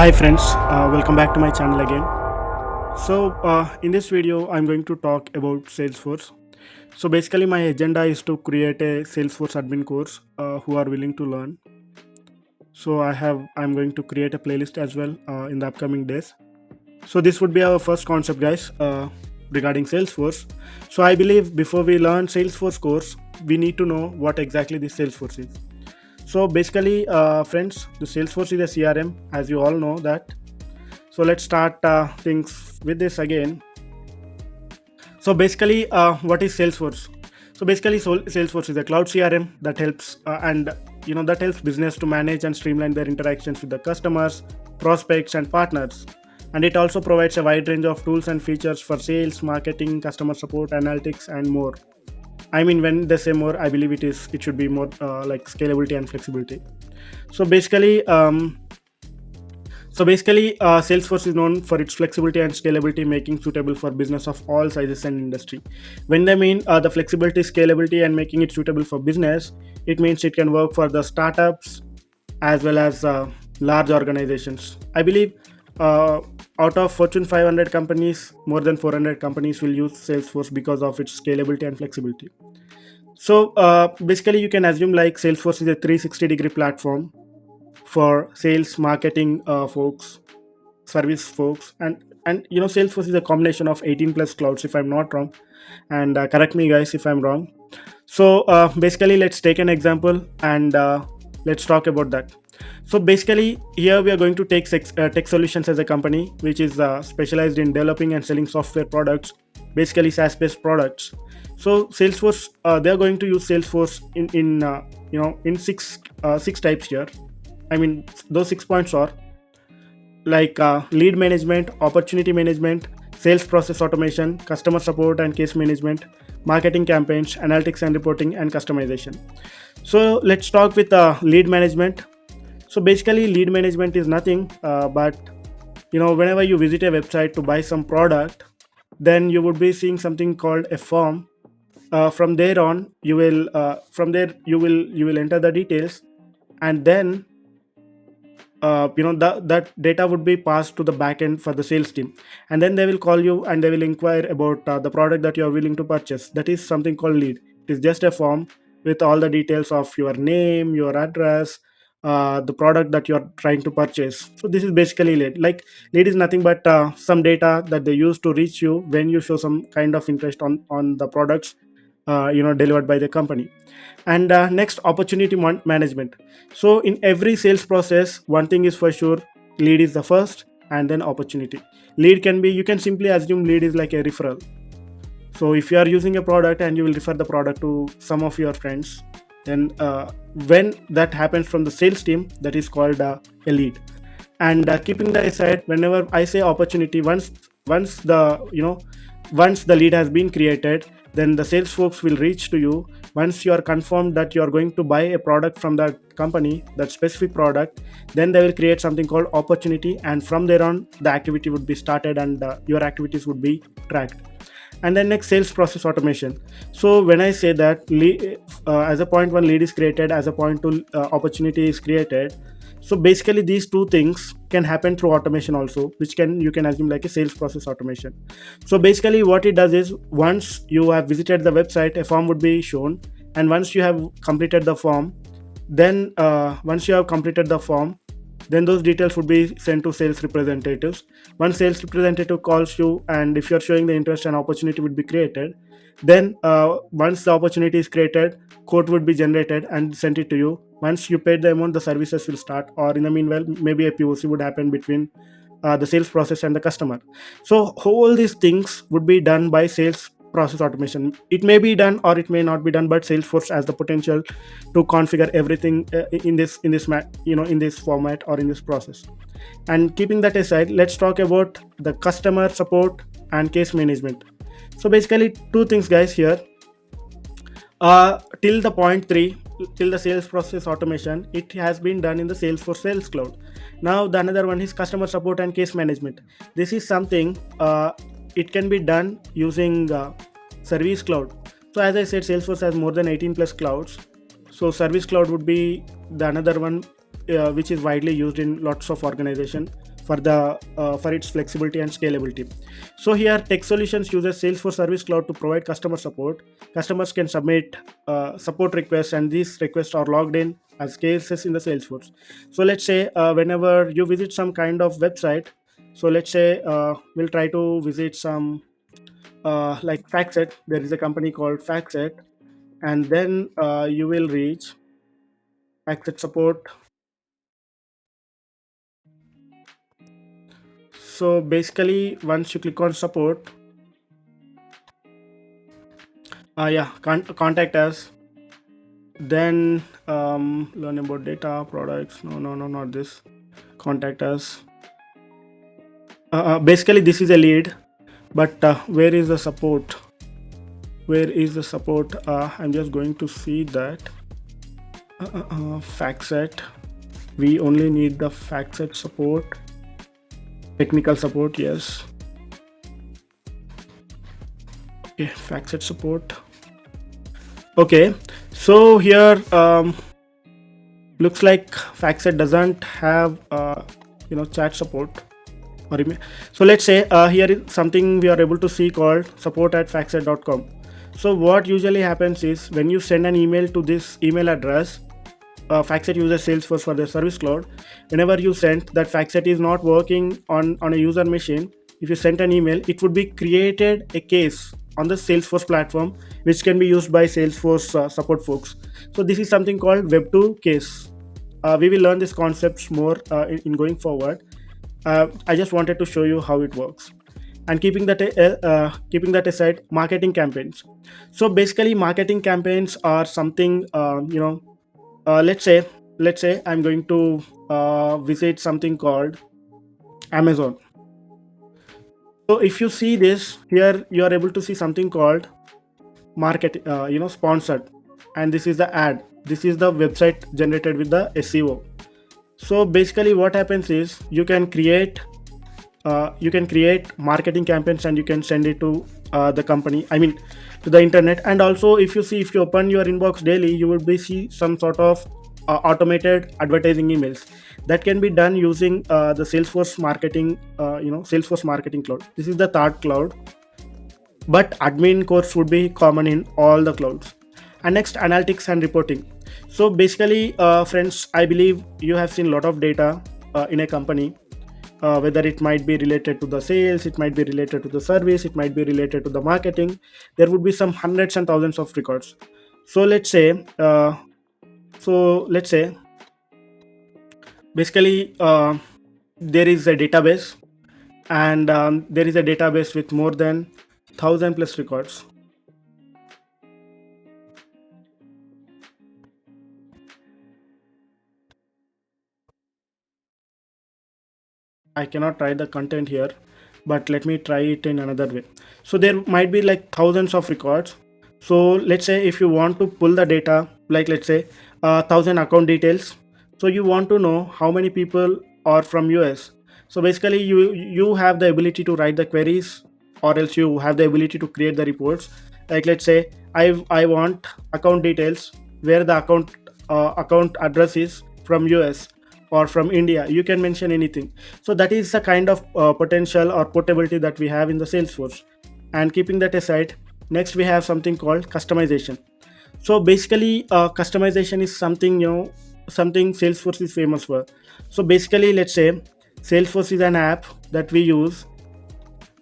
Hi friends, welcome back to my channel again. In this video, I'm going to talk about Salesforce. So basically, my agenda is to create a Salesforce admin course who are willing to learn. I'm going to create a playlist as well in the upcoming days. So this would be our first concept, guys, regarding Salesforce. So I believe before we learn Salesforce course, we need to know what exactly this Salesforce is. So basically, friends, the Salesforce is a CRM, as you all know that. So let's start things with this again. So basically, what is Salesforce? So basically, Salesforce is a cloud CRM that helps that helps business to manage and streamline their interactions with the customers, prospects, and partners. And it also provides a wide range of tools and features for sales, marketing, customer support, analytics, and more. I mean, when they say more, I believe it should be more like scalability and flexibility. So basically, um, Salesforce is known for its flexibility and scalability, making suitable for business of all sizes and industry. When they mean the flexibility, scalability, and making it suitable for business, it means it can work for the startups as well as large organizations. I believe uh, out of Fortune 500 companies, more than 400 companies will use Salesforce because of its scalability and flexibility. Basically, you can assume like Salesforce is a 360-degree platform for sales, marketing folks, service folks, and Salesforce is a combination of 18 plus clouds, if I'm not wrong, and correct me guys if I'm wrong. Basically, let's take an example and let's talk about that. So basically, here we are going to take Tech Solutions as a company which is specialized in developing and selling software products, basically SaaS based products. So Salesforce, they are going to use Salesforce in six types here. I mean, those 6 points are like lead management, opportunity management, sales process automation, customer support and case management, marketing campaigns, analytics and reporting, and customization. So let's talk with lead management. So basically, lead management is nothing but whenever you visit a website to buy some product, then you would be seeing something called a form. From there on, you will enter the details, and then that data would be passed to the backend for the sales team, and then they will call you and they will inquire about the product that you are willing to purchase. That is something called lead. It is just a form with all the details of your name, your address, the product that you are trying to purchase. So this is basically lead. Like, lead is nothing but some data that they use to reach you when you show some kind of interest on the products delivered by the company. And next, opportunity management. So in every sales process, one thing is for sure: lead is the first, and then opportunity. Lead can be, you can simply assume lead is like a referral. So if you are using a product and you will refer the product to some of your friends, then when that happens from the sales team, that is called a lead. And keeping that aside, whenever I say opportunity, once the you know once the lead has been created, then the sales folks will reach to you. Once you are confirmed that you are going to buy a product from that company, that specific product, then they will create something called opportunity, and from there on the activity would be started, and your activities would be tracked. And then next, sales process automation. So when I say that as a point one, lead is created, as a point two, opportunity is created. So basically, these two things can happen through automation also, which can you can assume like a sales process automation. So basically, what it does is, once you have visited the website, a form would be shown, and once you have completed the form, then once you have completed the form, then those details would be sent to sales representatives. One sales representative calls you, and if you're showing the interest, an opportunity would be created. Then once the opportunity is created, quote would be generated and sent it to you. Once you paid the amount, the services will start, or in the meanwhile, maybe a POC would happen between the sales process and the customer. So all these things would be done by sales process automation. It may be done or it may not be done, but Salesforce has the potential to configure everything in this format or in this process. And keeping that aside, let's talk about the customer support and case management. So basically, two things, guys, here. Till the point 3, till the sales process automation, it has been done in the Salesforce Sales Cloud. Now the another one is customer support and case management. This is something it can be done using Service Cloud. So as I said, Salesforce has more than 18 plus clouds. So Service Cloud would be the another one which is widely used in lots of organization. for its flexibility and scalability. So here TechSolutions uses Salesforce Service Cloud to provide customer support. Customers can submit support requests, and these requests are logged in as cases in the Salesforce. So let's say whenever you visit some kind of website, so let's say we'll try to visit some like FactSet. There is a company called FactSet, and then you will reach FactSet support. So basically, once you click on support, yeah, contact us. Then learn about data products. No, no, no, not this. Contact us. Basically, this is a lead, but where is the support? Where is the support? I'm just going to see that. FactSet. We only need the FactSet support. Technical support, yes. Okay, FactSet support. Okay, so here looks like FactSet doesn't have chat support or email. So let's say here is something we are able to see called support at factset.com. So what usually happens is when you send an email to this email address, FactSet uses Salesforce for their service cloud. Whenever you send that FactSet is not working on a user machine, if you sent an email, it would be created a case on the Salesforce platform, which can be used by Salesforce support folks. So this is something called Web2 case. We will learn these concepts more in going forward. I just wanted to show you how it works. And keeping that aside, marketing campaigns. So basically, marketing campaigns are something let's say I'm going to visit something called Amazon. So if you see this here, you are able to see something called market sponsored, and this is the ad. This is the website generated with the SEO. So basically what happens is you can create marketing campaigns, and you can send it to the company, I mean to the internet. And also if you open your inbox daily, you would be see some sort of automated advertising emails that can be done using the Salesforce marketing cloud. This is the third cloud, but admin course would be common in all the clouds. And next, analytics and reporting. So basically friends, I believe you have seen a lot of data in a company, whether it might be related to the sales, it might be related to the service, it might be related to the marketing. There would be some hundreds and thousands of records. So let's say basically there is a database, and there is a database with more than 1000 plus records. I cannot try the content here, but let me try it in another way. So there might be like thousands of records. So let's say if you want to pull the data, like let's say 1000 account details. So you want to know how many people are from US. So basically you have the ability to write the queries, or else you have the ability to create the reports. Like let's say I want account details where the account address is from US or from India. You can mention anything. So that is the kind of potential or portability that we have in the Salesforce. And keeping that aside, next we have something called customization. So basically customization is something Salesforce is famous for. So basically let's say Salesforce is an app that we use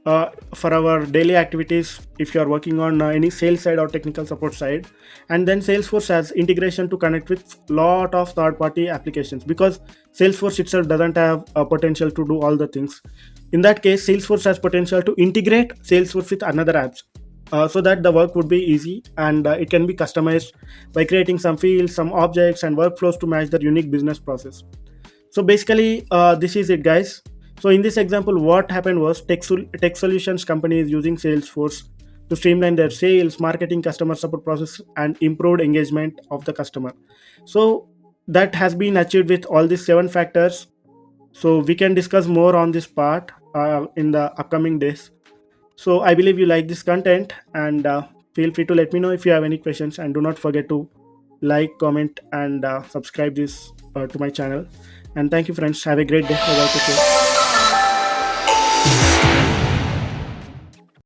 for our daily activities if you are working on any sales side or technical support side. And then Salesforce has integration to connect with lot of third party applications, because Salesforce itself doesn't have a potential to do all the things. In that case, Salesforce has potential to integrate Salesforce with another apps, so that the work would be easy, and it can be customized by creating some fields, some objects and workflows to match their unique business process. So basically this is it, guys. So in this example, what happened was tech solutions company is using Salesforce to streamline their sales, marketing, customer support process, and improved engagement of the customer. So that has been achieved with all these 7 factors. So we can discuss more on this part in the upcoming days. So I believe you like this content, and feel free to let me know if you have any questions, and do not forget to like, comment, and subscribe this to my channel. And thank you, friends. Have a great day. Bye bye. Take care.